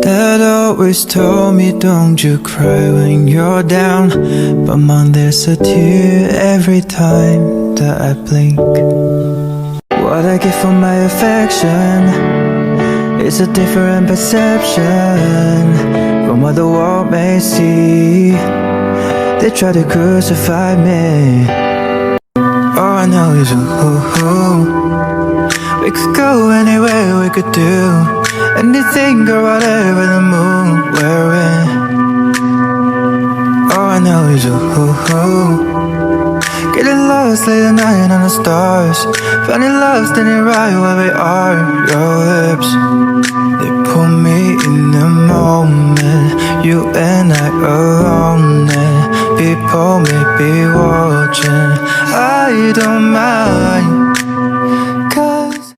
Dad always told me don't you cry when you're down, but mom, there's a tear every time that I blink. What I get for my affection is a different perception from what the world may see. They try to crucify me. All I know is we could go anywhere, we could do anything or whatever the mood we're in. All I know is getting lost late at night on the stars, finding love standing right where we are. Your lips, they pull me in the moment. You and I alone, and people may be watching. I don't mind